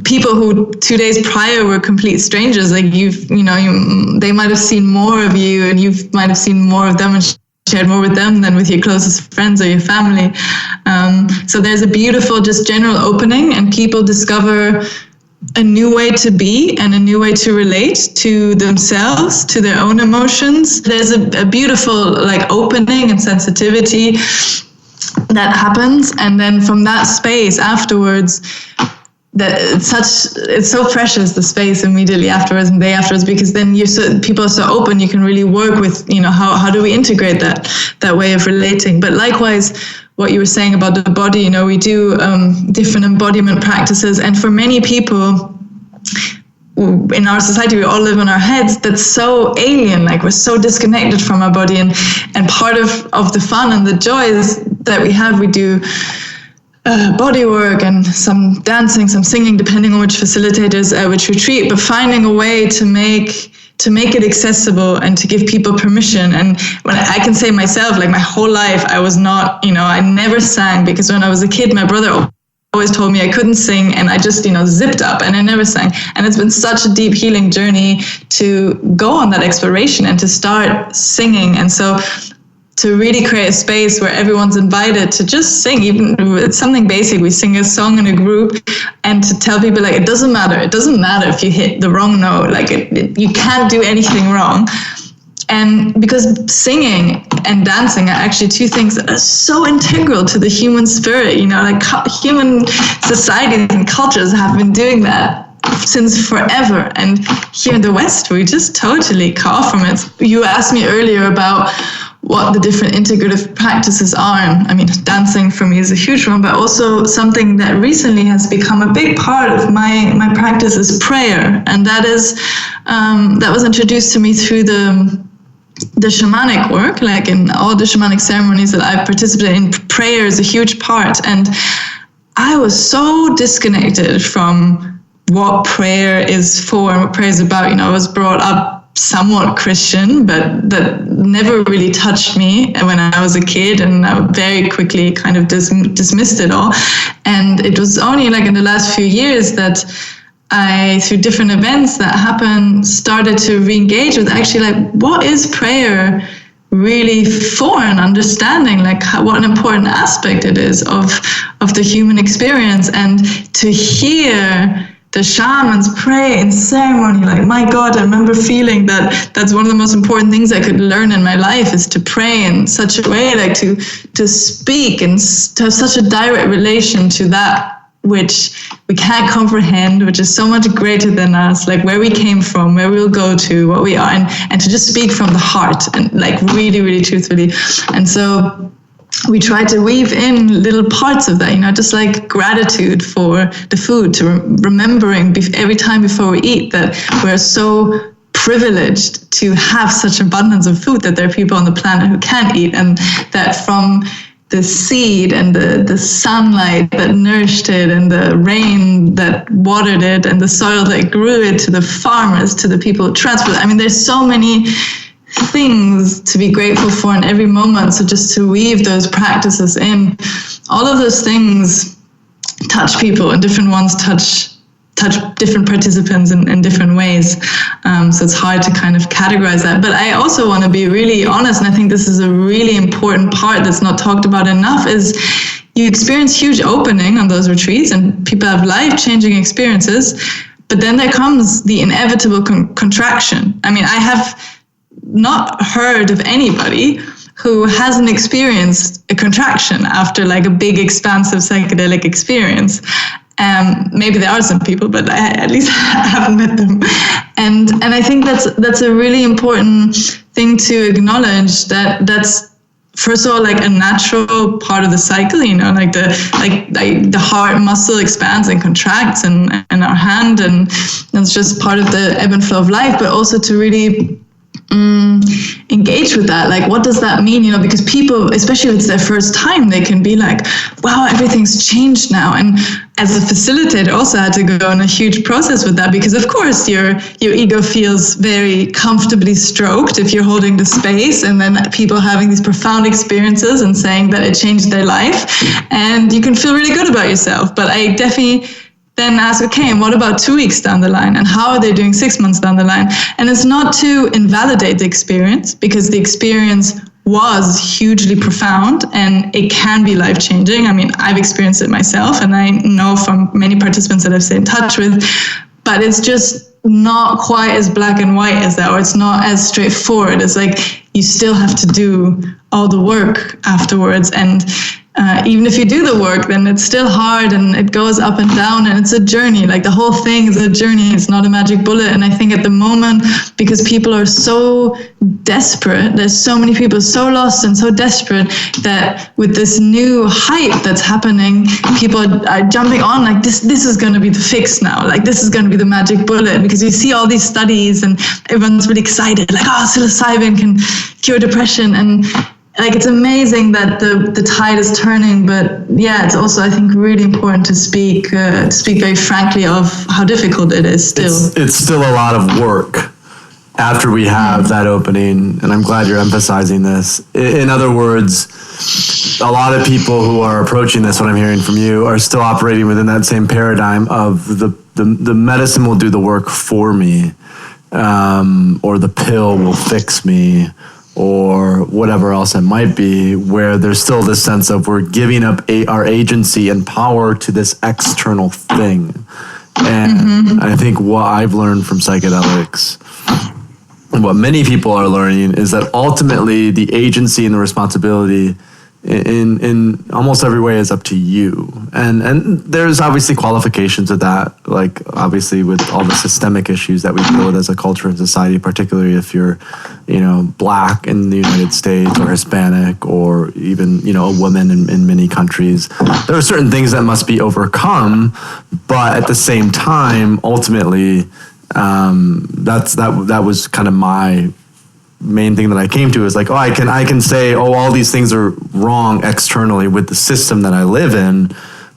people who 2 days prior were complete strangers. Like they might have seen more of you, and you might have seen more of them and shared more with them than with your closest friends or your family. So there's a beautiful just general opening, and people discover a new way to be and a new way to relate to themselves, to their own emotions. There's a beautiful like opening and sensitivity that happens, and then from that space afterwards, that it's so precious, the space immediately afterwards and day afterwards, because then people are so open, you can really work with, you know, how do we integrate that way of relating. But likewise, what you were saying about the body, you know, we do different embodiment practices, and for many people in our society, we all live in our heads. That's so alien, like we're so disconnected from our body, and part of the fun and the joys that we have, we do body work and some dancing, some singing, depending on which facilitators, which retreat, but finding a way to make it accessible and to give people permission. And when I can say myself, like my whole life, I was not, you know, I never sang, because when I was a kid, my brother always told me I couldn't sing, and I just, you know, zipped up and I never sang. And it's been such a deep healing journey to go on that exploration and to start singing. And so to really create a space where everyone's invited to just sing, even it's something basic. We sing a song in a group, and to tell people, like, it doesn't matter if you hit the wrong note, like you can't do anything wrong. And because singing and dancing are actually two things that are so integral to the human spirit, you know, like human societies and cultures have been doing that since forever. And here in the West, we just totally cut off from it. You asked me earlier about what the different integrative practices are. And I mean, dancing for me is a huge one, but also something that recently has become a big part of my practice is prayer. And that was introduced to me through the shamanic work. Like in all the shamanic ceremonies that I've participated in, prayer is a huge part. And I was so disconnected from what prayer is for and what prayer is about. You know, I was brought up somewhat Christian, but that never really touched me when I was a kid, and I very quickly kind of dismissed it all. And it was only like in the last few years that I, through different events that happened, started to re-engage with actually like, what is prayer really for, and understanding like what an important aspect it is of the human experience. And to hear the shamans pray in ceremony, like, my God, I remember feeling that that's one of the most important things I could learn in my life, is to pray in such a way, like to speak and to have such a direct relation to that which we can't comprehend, which is so much greater than us, like where we came from, where we'll go to, what we are, and to just speak from the heart, and like really, really truthfully. And so we try to weave in little parts of that, you know, just like gratitude for the food, to remembering every time before we eat that we're so privileged to have such abundance of food, that there are people on the planet who can't eat, and that from the seed and the sunlight that nourished it, and the rain that watered it, and the soil that grew it, to the farmers, to the people who transport. I mean, there's so many things to be grateful for in every moment. So just to weave those practices in, all of those things touch people, and different ones touch different participants in different ways. So it's hard to kind of categorize that. But I also want to be really honest, and I think this is a really important part that's not talked about enough, is you experience huge opening on those retreats, and people have life-changing experiences, but then there comes the inevitable contraction. I mean, I have not heard of anybody who hasn't experienced a contraction after like a big expansive psychedelic experience. Maybe there are some people, but I at least haven't met them. And I think that's a really important thing to acknowledge, that's first of all like a natural part of the cycle, you know, like the heart muscle expands and contracts in our hand, and that's just part of the ebb and flow of life. But also to really engage with that, like what does that mean, you know, because people, especially if it's their first time, they can be like, wow, everything's changed now. And as a facilitator also had to go on a huge process with that, because of course your ego feels very comfortably stroked if you're holding the space, and then people having these profound experiences and saying that it changed their life, and you can feel really good about yourself. But I definitely then ask, okay, and what about 2 weeks down the line? And how are they doing 6 months down the line? And it's not to invalidate the experience, because the experience was hugely profound and it can be life-changing. I mean, I've experienced it myself, and I know from many participants that I've stayed in touch with, but it's just not quite as black and white as that, or it's not as straightforward. It's like you still have to do all the work afterwards, and even if you do the work, then it's still hard and it goes up and down, and it's a journey. Like the whole thing is a journey. It's not a magic bullet. And I think at the moment, because people are so desperate, there's so many people so lost and so desperate, that with this new hype that's happening, people are jumping on like this is going to be the fix now. Like this is going to be the magic bullet, because you see all these studies and everyone's really excited, like, oh, psilocybin can cure depression. And like, it's amazing that the tide is turning, but yeah, it's also, I think, really important to speak very frankly of how difficult it is still. It's still a lot of work after we have that opening, and I'm glad you're emphasizing this. In other words, a lot of people who are approaching this, what I'm hearing from you, are still operating within that same paradigm of the medicine will do the work for me, or the pill will fix me, or whatever else it might be, where there's still this sense of we're giving up our agency and power to this external thing. And I think what I've learned from psychedelics, and what many people are learning, is that ultimately the agency and the responsibility in almost every way is up to you. And there's obviously qualifications of that, like obviously with all the systemic issues that we deal with as a culture and society, particularly if you're, you know, Black in the United States, or Hispanic, or even, you know, a woman in many countries. There are certain things that must be overcome, but at the same time, ultimately, that was kind of my main thing that I came to, is like, oh, I can say, oh, all these things are wrong externally with the system that I live in,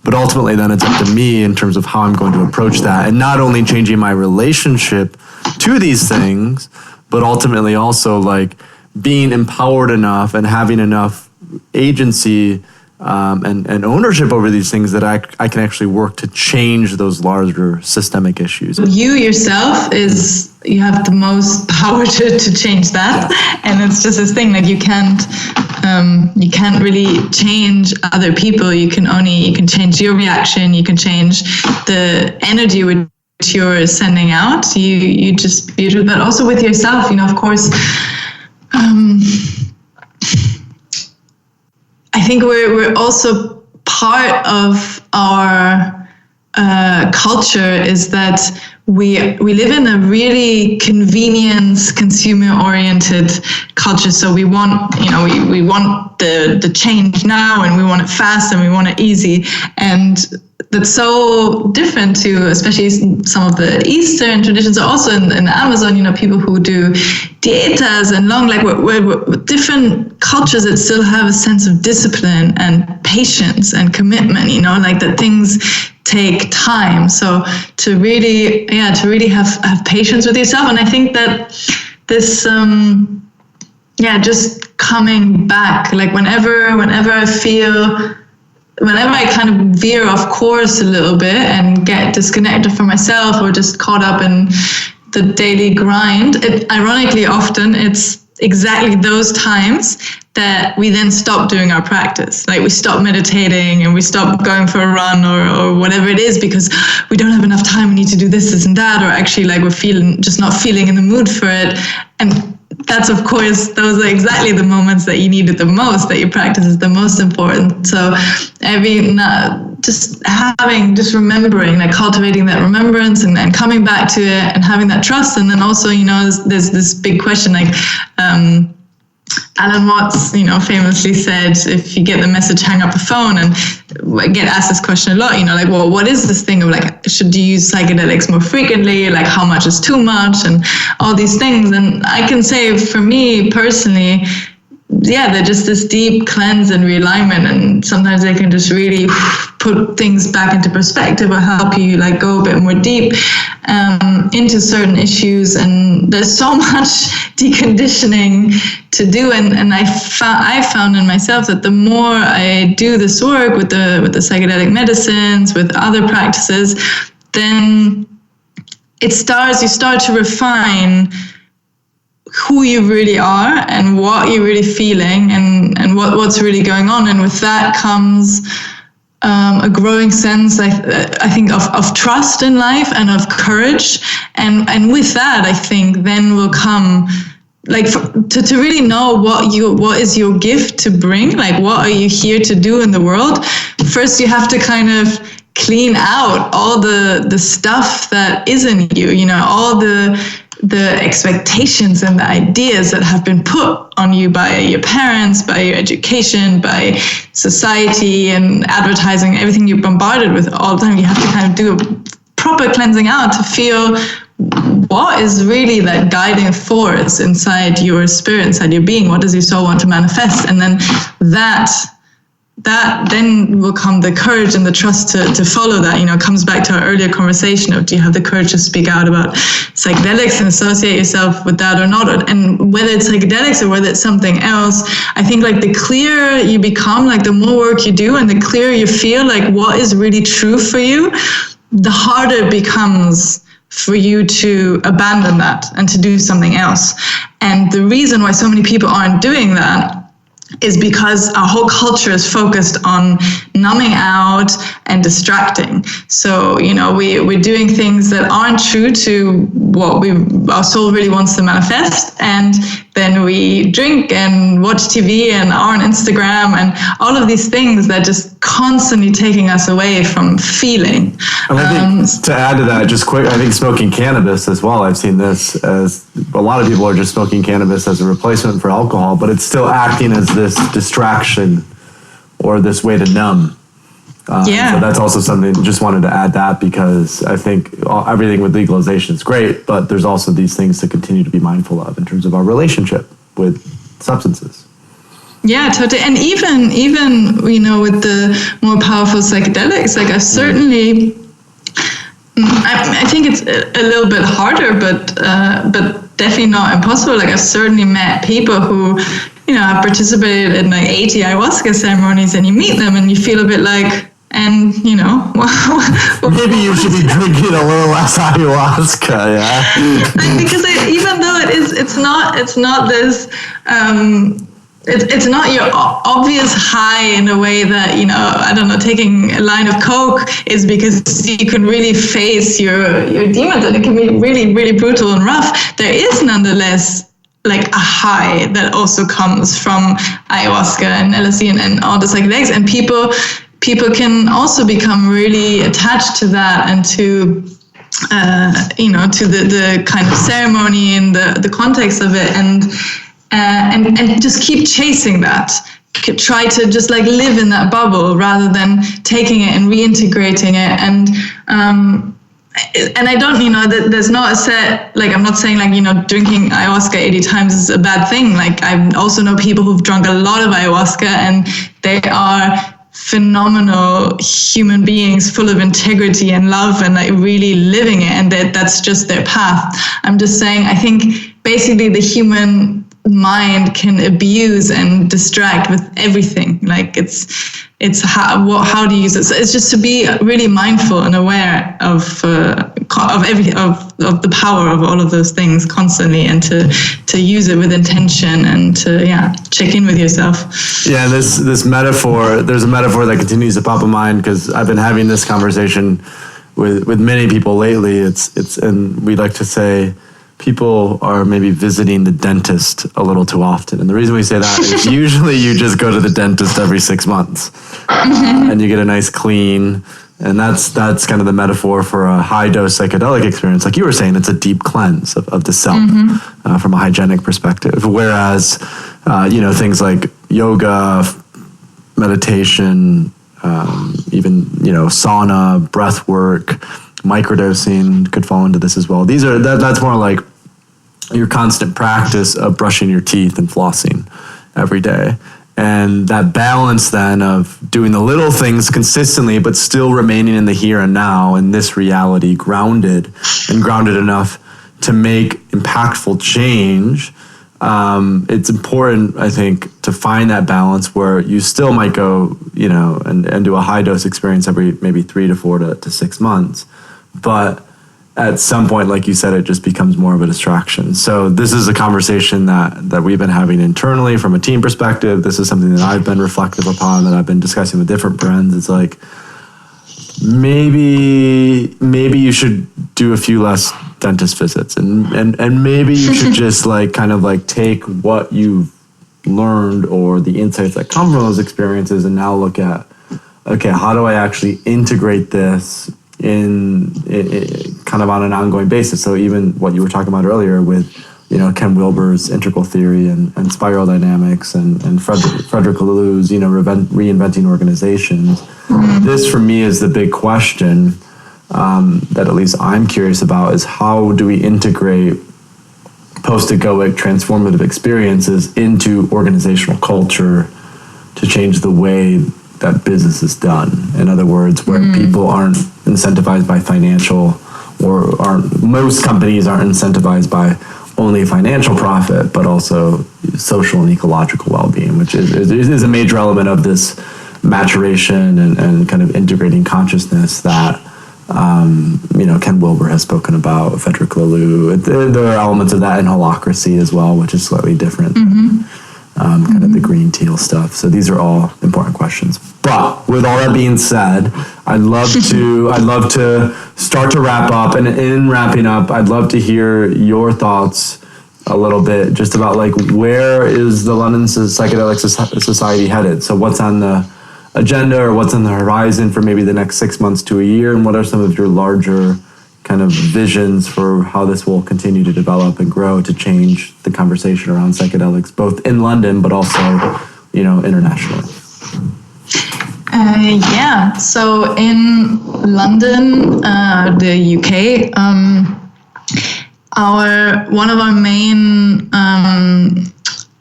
but ultimately then it's up to me in terms of how I'm going to approach that, and not only changing my relationship to these things, but ultimately also like being empowered enough and having enough agency and ownership over these things that I can actually work to change those larger systemic issues. You yourself you have the most power to change that. Yeah. And it's just this thing, like you can't really change other people. You can change your reaction. You can change the energy which you're sending out. You just be it, but also with yourself, you know, of course, I think we're also part of our culture is that we live in a really convenience, consumer-oriented culture. So we want, you know, we want the change now, and we want it fast, and we want it easy, and that's so different to, especially some of the Eastern traditions, or also in the Amazon, you know, people who do dietas and long, like we're different cultures that still have a sense of discipline and patience and commitment, you know, like that things take time. So to really have patience with yourself. And I think that this, just coming back, like whenever I kind of veer off course a little bit and get disconnected from myself, or just caught up in the daily grind, ironically often it's exactly those times that we then stop doing our practice. Like we stop meditating and we stop going for a run or whatever it is, because we don't have enough time. We need to do this and that, or actually like we're just not feeling in the mood for it. And that's of course, those are exactly the moments that you need it the most, that your practice is the most important. So just remembering, like cultivating that remembrance and coming back to it and having that trust. And then also, there's this big question, like Alan Watts, famously said, if you get the message, hang up the phone. And I get asked this question a lot, like, well, what is this thing of like, should you use psychedelics more frequently? Like, how much is too much? And all these things. And I can say for me personally, they're just this deep cleanse and realignment. And sometimes they can just really put things back into perspective or help you like go a bit more deep into certain issues. And there's so much deconditioning to do. And I found in myself that the more I do this work with the psychedelic medicines, with other practices, then you start to refine who you really are and what you're really feeling and what's really going on. And with that comes a growing sense, I think, of trust in life and of courage. And with that, I think then will come like to really know what is your gift to bring, like what are you here to do in the world. First, you have to kind of clean out all the stuff that isn't you, all the expectations and the ideas that have been put on you by your parents, by your education, by society and advertising, everything you're bombarded with all the time. You have to kind of do a proper cleansing out to feel what is really that guiding force inside your spirit, inside your being. What does your soul want to manifest? And then that then will come the courage and the trust to follow that. It comes back to our earlier conversation of, do you have the courage to speak out about psychedelics and associate yourself with that or not? And whether it's psychedelics or whether it's something else, I think like the clearer you become, like the more work you do and the clearer you feel like what is really true for you, the harder it becomes for you to abandon that and to do something else. And the reason why so many people aren't doing that is because our whole culture is focused on numbing out and distracting. So, we're doing things that aren't true to what our soul really wants to manifest. And then we drink and watch TV and are on Instagram and all of these things that just constantly taking us away from feeling. And I think to add to that, just quick, I think smoking cannabis as well. I've seen this as a lot of people are just smoking cannabis as a replacement for alcohol, but it's still acting as this distraction or this way to numb. So that's also something, just wanted to add that, because I think everything with legalization is great, but there's also these things to continue to be mindful of in terms of our relationship with substances. Yeah, totally. And even with the more powerful psychedelics, like I've certainly, I think it's a little bit harder, but definitely not impossible. Like I've certainly met people who, have participated in like 80 ayahuasca ceremonies, and you meet them and you feel a bit like, and maybe you should be drinking a little less ayahuasca, yeah. Because even though it's not this. It's not your obvious high in a way that, I don't know, taking a line of coke is because you can really face your demons, and it can be really, really brutal and rough. There is nonetheless like a high that also comes from ayahuasca and LSD and all the psychedelics, and people can also become really attached to that and to to the kind of ceremony and the context of it, and just keep chasing that. Try to just like live in that bubble rather than taking it and reintegrating it. And I don't, that there's not a set, like I'm not saying like, drinking ayahuasca 80 times is a bad thing. Like I also know people who've drunk a lot of ayahuasca and they are phenomenal human beings full of integrity and love and like really living it, and that's just their path. I'm just saying, I think basically the human mind can abuse and distract with everything. Like it's how to use it. So it's just to be really mindful and aware of the power of all of those things constantly, and to use it with intention and to check in with yourself. Yeah, this metaphor. There's a metaphor that continues to pop in mind because I've been having this conversation with many people lately. It's and we like to say, people are maybe visiting the dentist a little too often. And the reason we say that is usually you just go to the dentist every 6 months and you get a nice clean. And that's kind of the metaphor for a high-dose psychedelic experience. Like you were saying, it's a deep cleanse of the self from a hygienic perspective. Whereas, things like yoga, meditation, even, sauna, breath work, microdosing could fall into this as well. That's more like your constant practice of brushing your teeth and flossing every day. And that balance then of doing the little things consistently, but still remaining in the here and now, in this reality, grounded enough to make impactful change. It's important, I think, to find that balance where you still might go, and do a high dose experience every maybe 3 to 4 to 6 months. But at some point, like you said, it just becomes more of a distraction. So this is a conversation that we've been having internally from a team perspective. This is something that I've been reflective upon, that I've been discussing with different friends. It's like, maybe you should do a few less dentist visits, and maybe you should just take what you've learned or the insights that come from those experiences and now look at, okay, how do I actually integrate this in kind of on an ongoing basis? So even what you were talking about earlier with, Ken Wilber's integral theory and spiral dynamics and Frederick Laloux's, reinventing organizations. This for me is the big question that at least I'm curious about, is how do we integrate post-egoic transformative experiences into organizational culture to change the way that business is done? In other words, where people aren't incentivized by financial, most companies aren't incentivized by only financial profit, but also social and ecological well-being, which is a major element of this maturation and kind of integrating consciousness that Ken Wilber has spoken about, Frederick Laloux. There are elements of that in holacracy as well, which is slightly different. Kind of the green teal stuff. So these are all important questions. But with all that being said, I'd love to start to wrap up. And in wrapping up, I'd love to hear your thoughts a little bit just about where is the London Psychedelic Society headed? So what's on the agenda or what's on the horizon for maybe the next 6 months to a year? And what are some of your larger kind of visions for how this will continue to develop and grow to change the conversation around psychedelics, both in London, but also, internationally? So in London, the UK, one of our main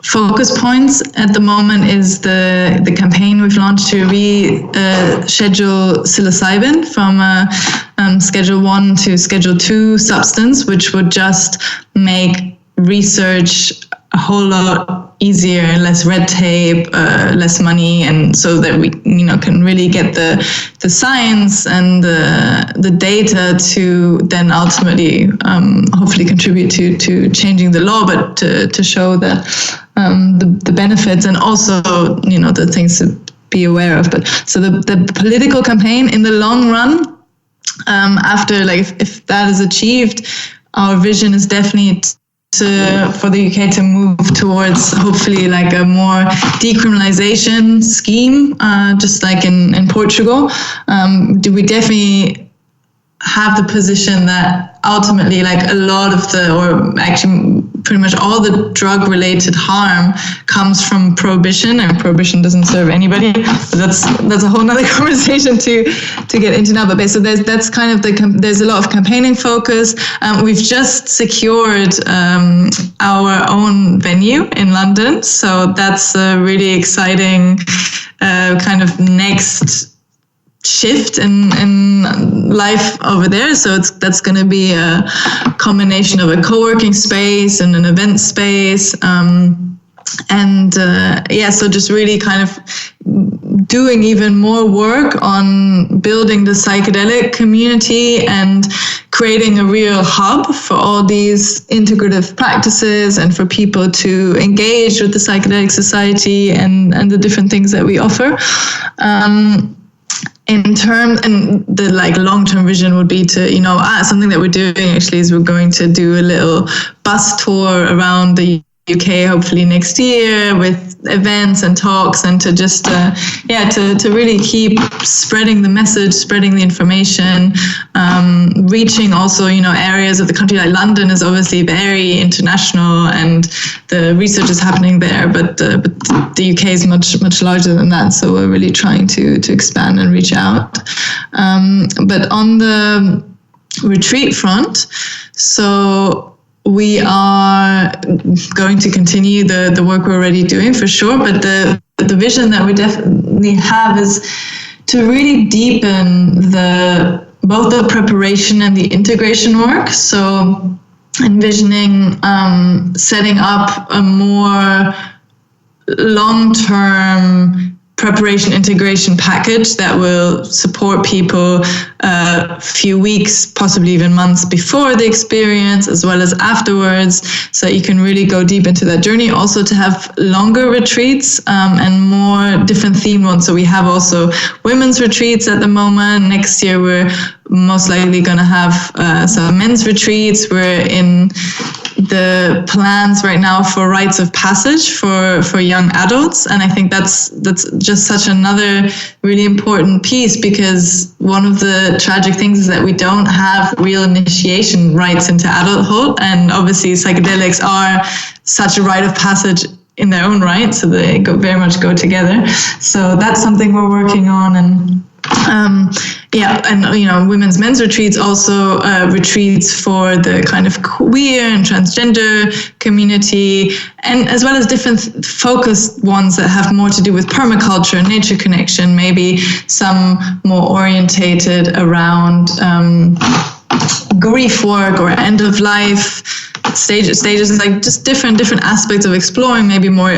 focus points at the moment is the campaign we've launched to reschedule psilocybin from Schedule 1 to Schedule 2 substance, which would just make research a whole lot easier, less red tape, less money, and so that we can really get the science and the data to then ultimately hopefully contribute to changing the law, but to show that the benefits and also the things to be aware of. But so the political campaign in the long run, after if that is achieved, our vision is definitely for the UK to move towards hopefully a more decriminalization scheme, just like in Portugal. Do we definitely have the position that ultimately a lot of or actually pretty much all the drug-related harm comes from prohibition, and prohibition doesn't serve anybody. But that's a whole nother conversation to get into now. But so that's kind of there's a lot of campaigning focus. We've just secured our own venue in London, so that's a really exciting kind of next shift in life over there. So that's going to be a combination of a co-working space and an event space, so just really kind of doing even more work on building the psychedelic community and creating a real hub for all these integrative practices and for people to engage with the Psychedelic Society and the different things that we offer. in terms, and the like long-term vision would be to, something that we're doing actually is we're going to do a little bus tour around the UK hopefully next year with events and talks, and to just to really keep spreading the message, spreading the information, reaching also areas of the country. Like London is obviously very international and the research is happening there, but the UK is much larger than that, so we're really trying to expand and reach out. But on the retreat front, so we are going to continue the work we're already doing for sure, but the vision that we definitely have is to really deepen both the preparation and the integration work. So envisioning setting up a more long-term preparation integration package that will support people a few weeks, possibly even months before the experience, as well as afterwards, so you can really go deep into that journey. Also to have longer retreats and more different themed ones. So we have also women's retreats at the moment. Next year we're most likely going to have some men's retreats. We're in the plans right now for rites of passage for young adults, and I think that's just such another really important piece, because one of the tragic things is that we don't have real initiation rites into adulthood, and obviously psychedelics are such a rite of passage in their own right, so they very much go together. So that's something we're working on. And women's men's retreats, also retreats for the kind of queer and transgender community, and as well as different focused ones that have more to do with permaculture and nature connection, maybe some more orientated around grief work or end of life stages, like just different aspects of exploring, maybe more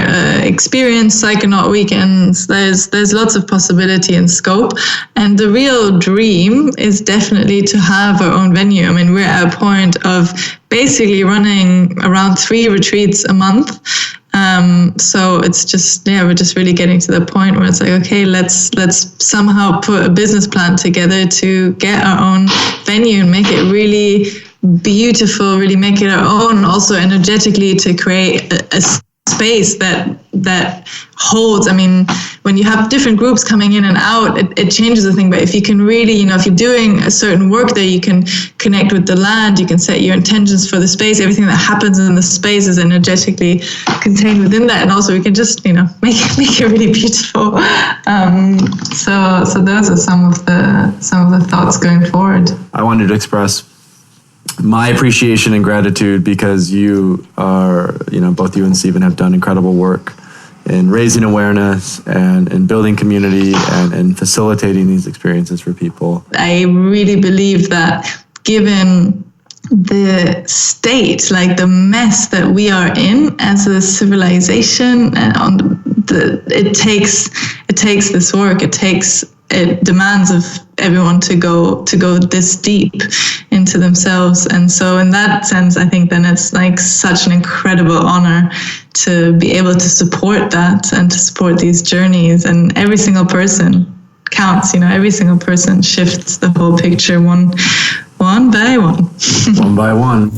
experience, psychonaut weekends. There's lots of possibility and scope, and the real dream is definitely to have our own venue. I mean, we're at a point of basically running around 3 retreats a month. So it's just, we're just really getting to the point where it's like, okay, let's somehow put a business plan together to get our own venue and make it really beautiful, really make it our own, also energetically to create a space that holds. I mean, when you have different groups coming in and out, it changes the thing. But if you can really, if you're doing a certain work there, you can connect with the land, you can set your intentions for the space. Everything that happens in the space is energetically contained within that, and also we can just, make it really beautiful. So those are some of the thoughts going forward. I wanted to express my appreciation and gratitude, because you are, both you and Stephen have done incredible work in raising awareness and in building community and facilitating these experiences for people. I really believe that given the state, like the mess that we are in as a civilization, and it takes this work. It demands of everyone to go this deep into themselves. And so in that sense, I think then it's like such an incredible honor to be able to support that and to support these journeys. And every single person counts, every single person shifts the whole picture one by one. One by one.